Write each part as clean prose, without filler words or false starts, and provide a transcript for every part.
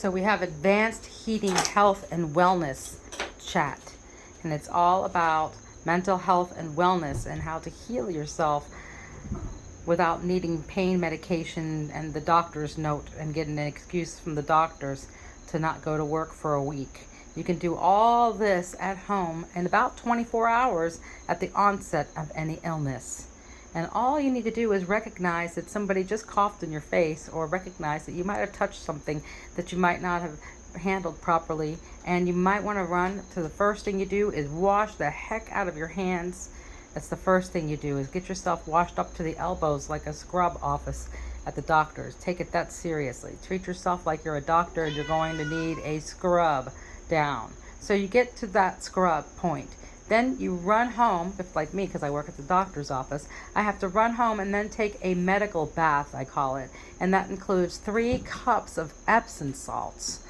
So we have Advanced Heating Health and Wellness chat. And it's all about mental health and wellness and how to heal yourself without needing pain medication and the doctor's note and getting an excuse from the doctors to not go to work for a week. You can do all this at home in about 24 hours at the onset of any illness. And all you need to do is recognize that somebody just coughed in your face, or recognize that you might have touched something that you might not have handled properly. And you might want to run to the first thing you do is wash the heck out of your hands. That's the first thing you do, is get yourself washed up to the elbows like a scrub office at the doctor's. Take it that seriously. Treat yourself like you're a doctor and you're going to need a scrub down. So you get to that scrub point. Then you run home, if like me, because I work at the doctor's office, I have to run home and then take a medical bath, I call it. And that includes 3 cups of Epsom salts.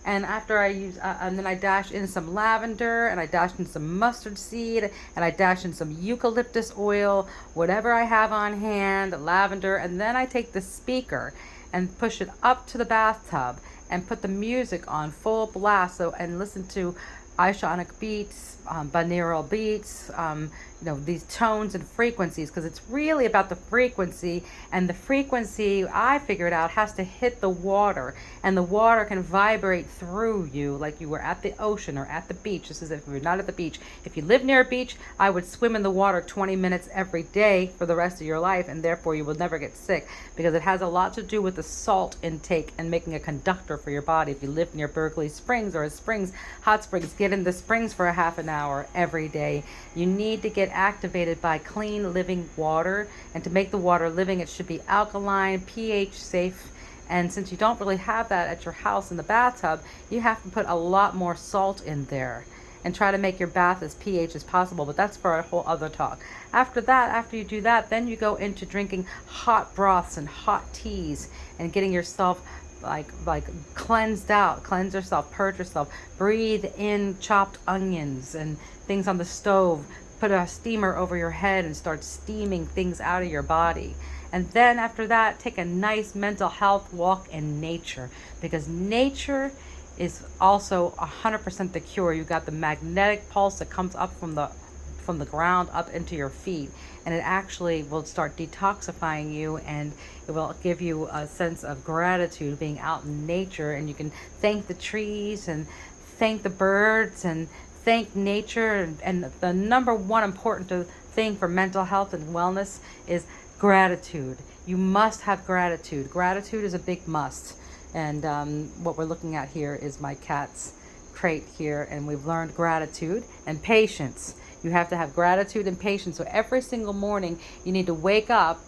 And after I use, and then I dash in some lavender, and I dash in some mustard seed, and I dash in some eucalyptus oil, whatever I have on hand, lavender, and then I take the speaker and push it up to the bathtub and put the music on full blast, and listen to Ishonic beats, binaural beats, these tones and frequencies, because it's really about the frequency. And the frequency, I figured out, has to hit the water, and the water can vibrate through you like you were at the ocean or at the beach. This is if you're not at the beach. If you live near a beach, I would swim in the water 20 minutes every day for the rest of your life, and therefore you will never get sick, because it has a lot to do with the salt intake and making a conductor for your body. If you live near Berkeley Springs or hot springs, get in the springs for a half an hour every day. You need to get activated by clean living water, and to make the water living, it should be alkaline, pH safe. And since you don't really have that at your house in the bathtub, you have to put a lot more salt in there and try to make your bath as pH as possible, but that's for a whole other talk. After you do that, then you go into drinking hot broths and hot teas and getting yourself like cleanse yourself, purge yourself, breathe in chopped onions and things on the stove, put a steamer over your head and start steaming things out of your body. And then after that, take a nice mental health walk in nature, because nature is also 100% the cure. You got the magnetic pulse that comes up from the ground up into your feet, and it actually will start detoxifying you, and it will give you a sense of gratitude being out in nature. And you can thank the trees and thank the birds and thank nature. And the number one important thing for mental health and wellness is gratitude. You must have gratitude. Gratitude is a big must. And what we're looking at here is my cat's crate here, and we've learned gratitude and patience. You have to have gratitude and patience. So every single morning you need to wake up.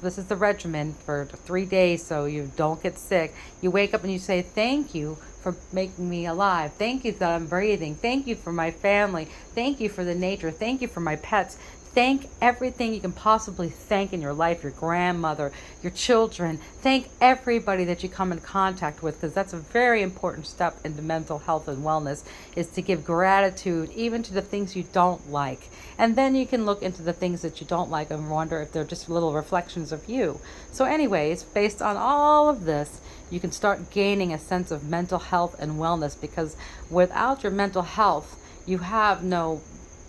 This is the regimen for 3 days so you don't get sick. You wake up and you say, thank you for making me alive. Thank you that I'm breathing. Thank you for my family. Thank you for the nature. Thank you for my pets. Thank everything you can possibly thank in your life, your grandmother, your children. Thank everybody that you come in contact with, because that's a very important step into mental health and wellness, is to give gratitude even to the things you don't like. And then you can look into the things that you don't like and wonder if they're just little reflections of you. So anyways, based on all of this, you can start gaining a sense of mental health and wellness, because without your mental health, you have no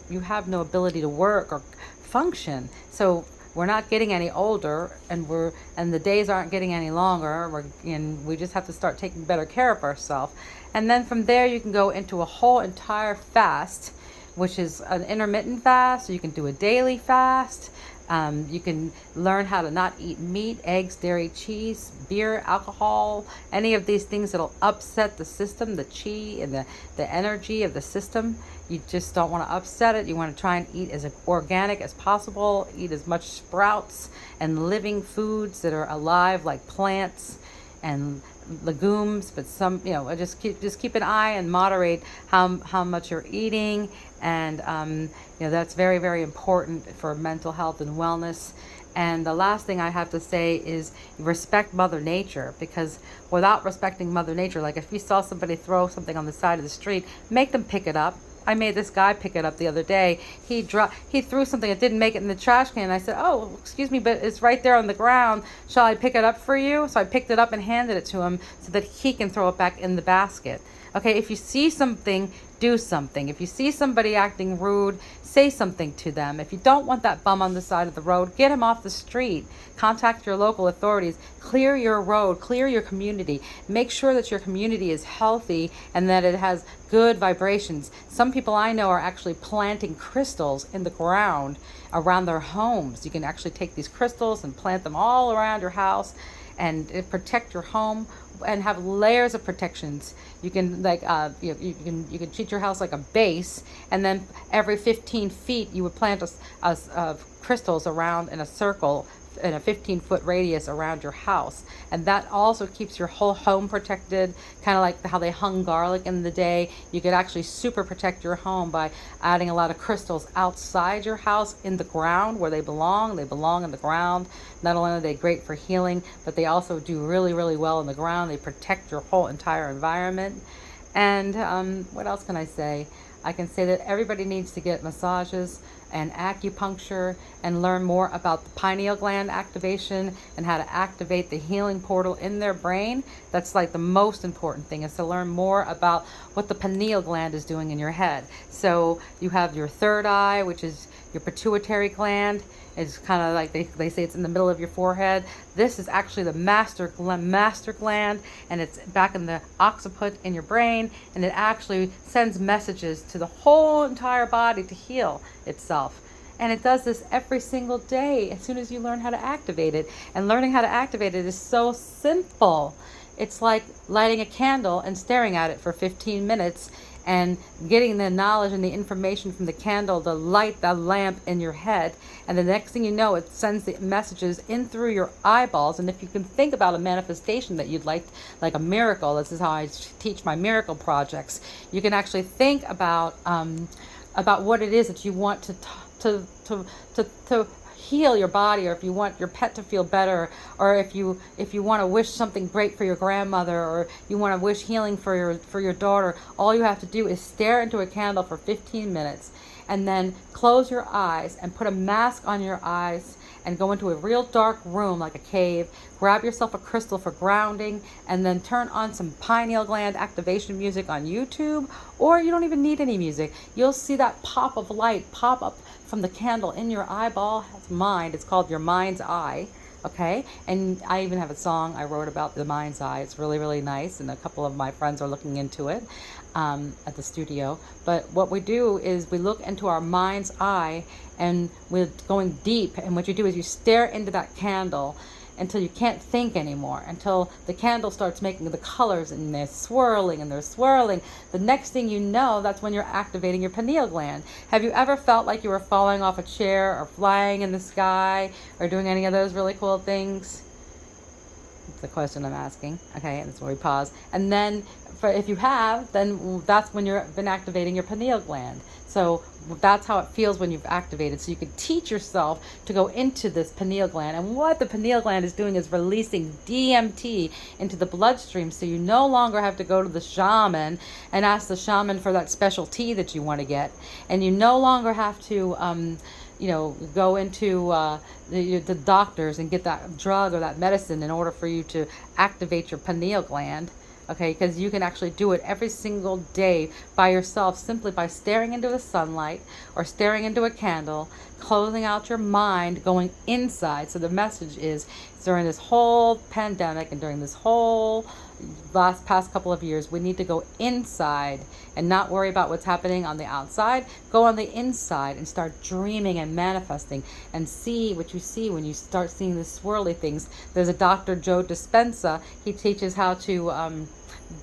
ability to work or function. So we're not getting any older, and the days aren't getting any longer. We just have to start taking better care of ourselves. And then from there, you can go into a whole entire fast, which is an intermittent fast. So you can do a daily fast. You can learn how to not eat meat, eggs, dairy, cheese, beer, alcohol, any of these things that'll upset the system, the chi and the energy of the system. You just don't want to upset it. You want to try and eat as organic as possible, eat as much sprouts and living foods that are alive, like plants and legumes, but some, just keep an eye and moderate how much you're eating. And that's very, very important for mental health and wellness. And the last thing I have to say is respect Mother Nature, because without respecting Mother Nature, like if you saw somebody throw something on the side of the street, make them pick it up. I made this guy pick it up the other day. He threw something that didn't make it in the trash can. I said, "Oh, excuse me, but it's right there on the ground. Shall I pick it up for you?" So I picked it up and handed it to him so that he can throw it back in the basket. Okay, if you see something, do something. If you see somebody acting rude, say something to them. If you don't want that bum on the side of the road, get him off the street. Contact your local authorities. Clear your road, clear your community. Make sure that your community is healthy and that it has good vibrations. Some people I know are actually planting crystals in the ground around their homes. You can actually take these crystals and plant them all around your house and protect your home and have layers of protections. You can you can treat your house like a base, and then every 15 feet you would plant a crystals around in a circle in a 15-foot radius around your house, and that also keeps your whole home protected, kind of like how they hung garlic in the day. You could actually super protect your home by adding a lot of crystals outside your house in the ground where they belong. They belong in the ground. Not only are they great for healing, but they also do really, really well in the ground. They protect your whole entire environment. And what else can I say? I can say that everybody needs to get massages and acupuncture and learn more about the pineal gland activation and how to activate the healing portal in their brain. That's like the most important thing, is to learn more about what the pineal gland is doing in your head. So you have your third eye, which is your pituitary gland. It's kind of like they say it's in the middle of your forehead. This is actually the master gland, and it's back in the occiput in your brain, and it actually sends messages to the whole entire body to heal itself. And it does this every single day as soon as you learn how to activate it. And learning how to activate it is so simple. It's like lighting a candle and staring at it for 15 minutes and getting the knowledge and the information from the candle to light the lamp in your head. And the next thing you know, it sends the messages in through your eyeballs. And if you can think about a manifestation that you'd like a miracle, this is how I teach my miracle projects. You can actually think about what it is that you want to heal your body, or if you want your pet to feel better, or if you want to wish something great for your grandmother, or you want to wish healing for your daughter. All you have to do is stare into a candle for 15 minutes and then close your eyes and put a mask on your eyes and go into a real dark room like a cave. Grab yourself a crystal for grounding, and then turn on some pineal gland activation music on YouTube, or you don't even need any music. You'll see that pop of light pop up from the candle in your eyeball mind. It's called your mind's eye. Okay, and I even have a song I wrote about the mind's eye. It's really, really nice, and a couple of my friends are looking into it at the studio. But what we do is we look into our mind's eye, and we're going deep. And what you do is you stare into that candle until you can't think anymore, until the candle starts making the colors, and they're swirling and they're swirling. The next thing you know, that's when you're activating your pineal gland. Have you ever felt like you were falling off a chair or flying in the sky or doing any of those really cool things? It's the question I'm asking. Okay, and that's where we pause. And then if you have, then that's when you've been activating your pineal gland. So that's how it feels when you've activated. So you can teach yourself to go into this pineal gland. And what the pineal gland is doing is releasing DMT into the bloodstream. So you no longer have to go to the shaman and ask the shaman for that special tea that you want to get. And you no longer have to go into the doctors and get that drug or that medicine in order for you to activate your pineal gland. Okay, because you can actually do it every single day by yourself, simply by staring into the sunlight or staring into a candle, closing out your mind, going inside. So the message is, during this whole pandemic and during this whole past couple of years, we need to go inside and not worry about what's happening on the outside. Go on the inside and start dreaming and manifesting, and see what you see when you start seeing the swirly things. There's a Dr. Joe Dispenza. He teaches how to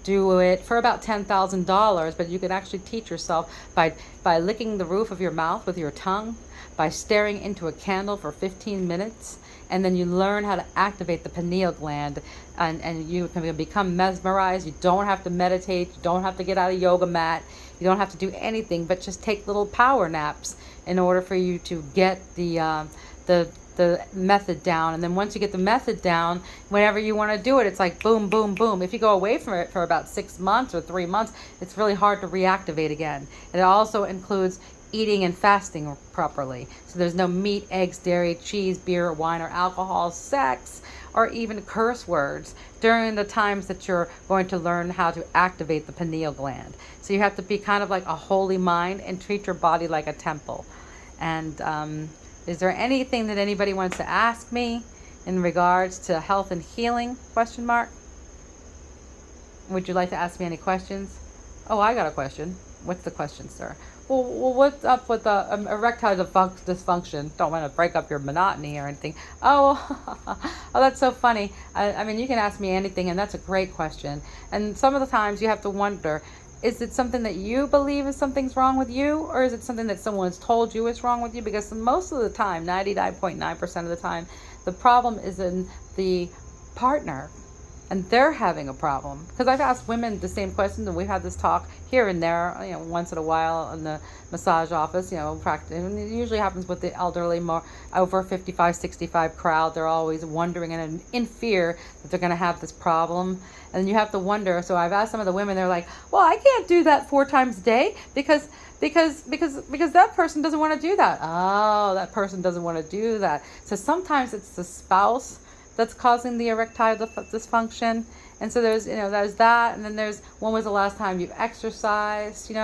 do it for about $10,000, but you can actually teach yourself by licking the roof of your mouth with your tongue, by staring into a candle for 15 minutes, and then you learn how to activate the pineal gland, and you can become mesmerized. You don't have to meditate. You don't have to get out of yoga mat. You don't have to do anything but just take little power naps in order for you to get the the method down. And then once you get the method down, whenever you want to do it, it's like boom, boom, boom. If you go away from it for about 6 months or 3 months, it's really hard to reactivate again. And it also includes eating and fasting properly. So there's no meat, eggs, dairy, cheese, beer, wine, or alcohol, sex, or even curse words during the times that you're going to learn how to activate the pineal gland. So you have to be kind of like a holy mind and treat your body like a temple. And is there anything that anybody wants to ask me in regards to health and healing? Question mark. Would you like to ask me any questions? Oh, I got a question. What's the question, sir? Well, what's up with the erectile dysfunction? Don't want to break up your monotony or anything. Oh, oh, that's so funny. I mean, you can ask me anything, and that's a great question. And some of the times you have to wonder, is it something that you believe is something's wrong with you, or is it something that someone's told you is wrong with you? Because most of the time, 99.9% of the time, the problem is in the partner, and they're having a problem. Because I've asked women the same questions, and we've had this talk here and there, once in a while in the massage office, practice. And it usually happens with the elderly, more over 55, 65 crowd. They're always wondering and in fear that they're going to have this problem. And you have to wonder. So I've asked some of the women, they're like, well, I can't do that 4 times a day because that person doesn't want to do that. Oh, that person doesn't want to do that. So sometimes it's the spouse that's causing the erectile dysfunction. And so there's that. And then there's, when was the last time you exercised?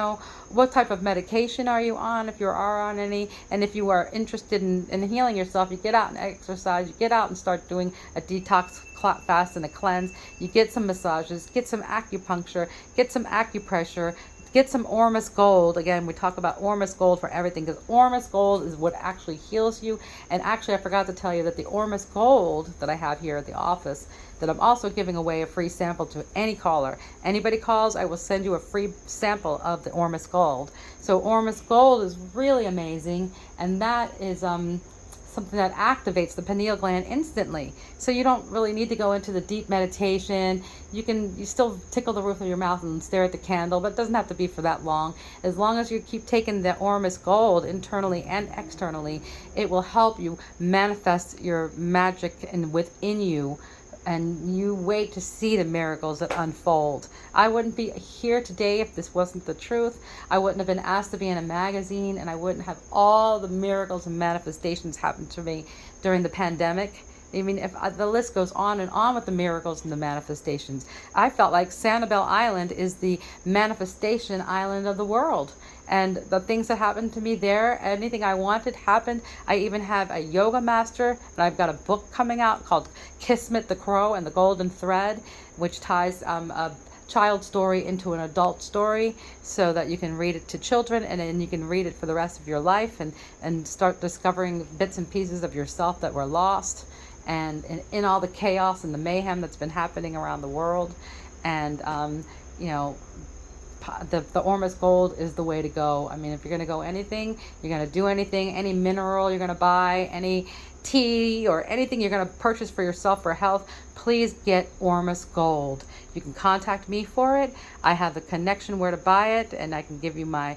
What type of medication are you on, if you are on any? And if you are interested in healing yourself, you get out and exercise. You get out and start doing a detox fast and a cleanse. You get some massages, get some acupuncture, get some acupressure, get some Ormus Gold. Again, we talk about Ormus Gold for everything, because Ormus Gold is what actually heals you. And actually, I forgot to tell you that the Ormus Gold that I have here at the office, that I'm also giving away a free sample to any caller. Anybody calls, I will send you a free sample of the Ormus Gold. So Ormus Gold is really amazing, and that is something that activates the pineal gland instantly. So you don't really need to go into the deep meditation. You still tickle the roof of your mouth and stare at the candle, but it doesn't have to be for that long. As long as you keep taking the Ormus Gold internally and externally, it will help you manifest your magic within you. And you wait to see the miracles that unfold. I wouldn't be here today if this wasn't the truth. I wouldn't have been asked to be in a magazine, and I wouldn't have all the miracles and manifestations happen to me during the pandemic. I mean, if the list goes on and on with the miracles and the manifestations. I felt like Sanibel Island is the manifestation island of the world. And the things that happened to me there, anything I wanted happened. I even have a yoga master, and I've got a book coming out called Kismet the Crow and the Golden Thread, which ties a child story into an adult story, so that you can read it to children, and then you can read it for the rest of your life, and start discovering bits and pieces of yourself that were lost, and in all the chaos and the mayhem that's been happening around the world. And the Ormus Gold is the way to go. I mean, if you're going to go anything, you're going to do anything, any mineral you're going to buy, any tea or anything you're going to purchase for yourself for health, please get Ormus Gold. You can contact me for it. I have the connection where to buy it, and I can give you my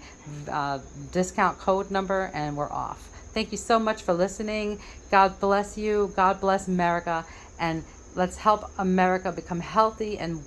discount code number, and we're off. Thank you so much for listening. God bless you. God bless America. And let's help America become healthy and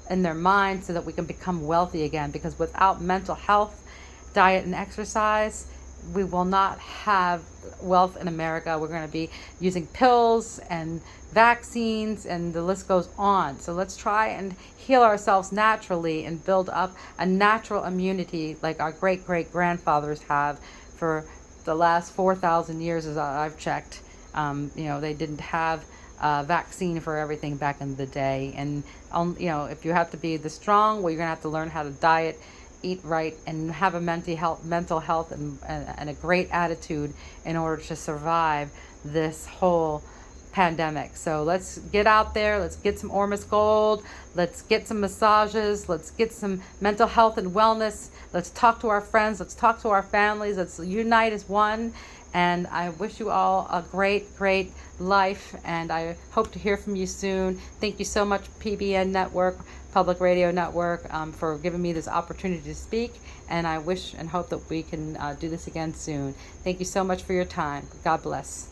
in their mind, so that we can become wealthy again. Because without mental health, diet, and exercise, we will not have wealth in America. We're going to be using pills and vaccines, and the list goes on. So let's try and heal ourselves naturally and build up a natural immunity like our great-great-grandfathers have for the last 4,000 years, as I've checked. They didn't have vaccine for everything back in the day. And if you have to be the strong, well, you're gonna have to learn how to diet, eat right, and have a mental health and a great attitude in order to survive this whole pandemic. So let's get out there, let's get some Ormus Gold, let's get some massages, let's get some mental health and wellness, let's talk to our friends, let's talk to our families, let's unite as one. And I wish you all a great, great life, and I hope to hear from you soon. Thank you so much, PBN Network, Public Radio Network, for giving me this opportunity to speak, and I wish and hope that we can do this again soon. Thank you so much for your time. God bless.